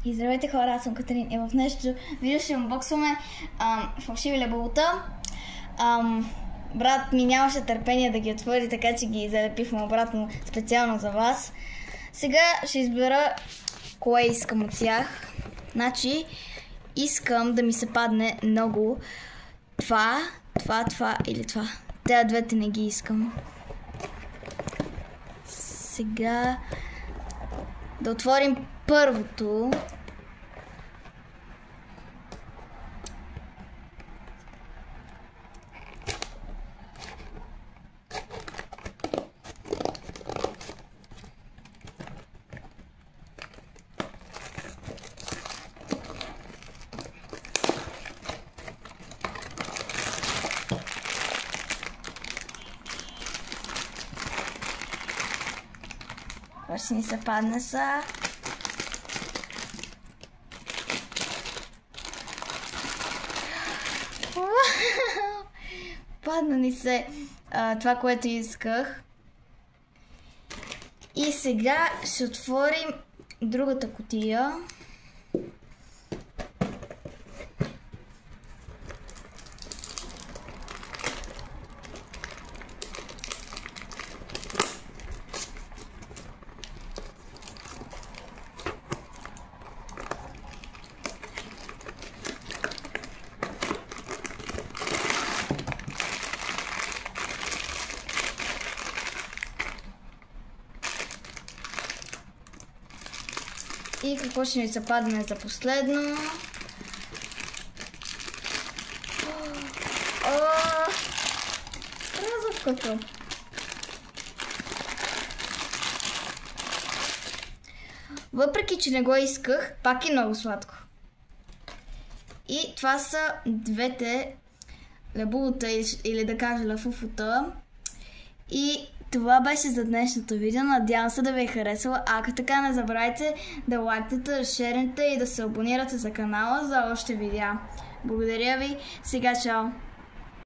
И здравейте хора, аз съм Катерин и в днешното видео ще унбоксваме фалшиви лебелута. Брат ми нямаше търпение да ги отвори, така че ги залепихме обратно специално за вас. Сега ще избера кое искам от тях. Значи, искам да ми се падне много това или това. Те двете не ги искам. Сега да отворим първото. Това ще ни се падне са. Падна ни се това, което исках. И сега ще отворим другата кутия. И какво ще ни се падне за последно? Разовкото. Въпреки че не го исках, пак е много сладко. И това са двете лебулута или да кажа лафуфута. И това беше за днешното видео. Надявам се да ви е харесало. Ако така, не забравяйте да лайкнете, да шернете и да се абонирате за канала за още видеа. Благодаря ви. Сега чао!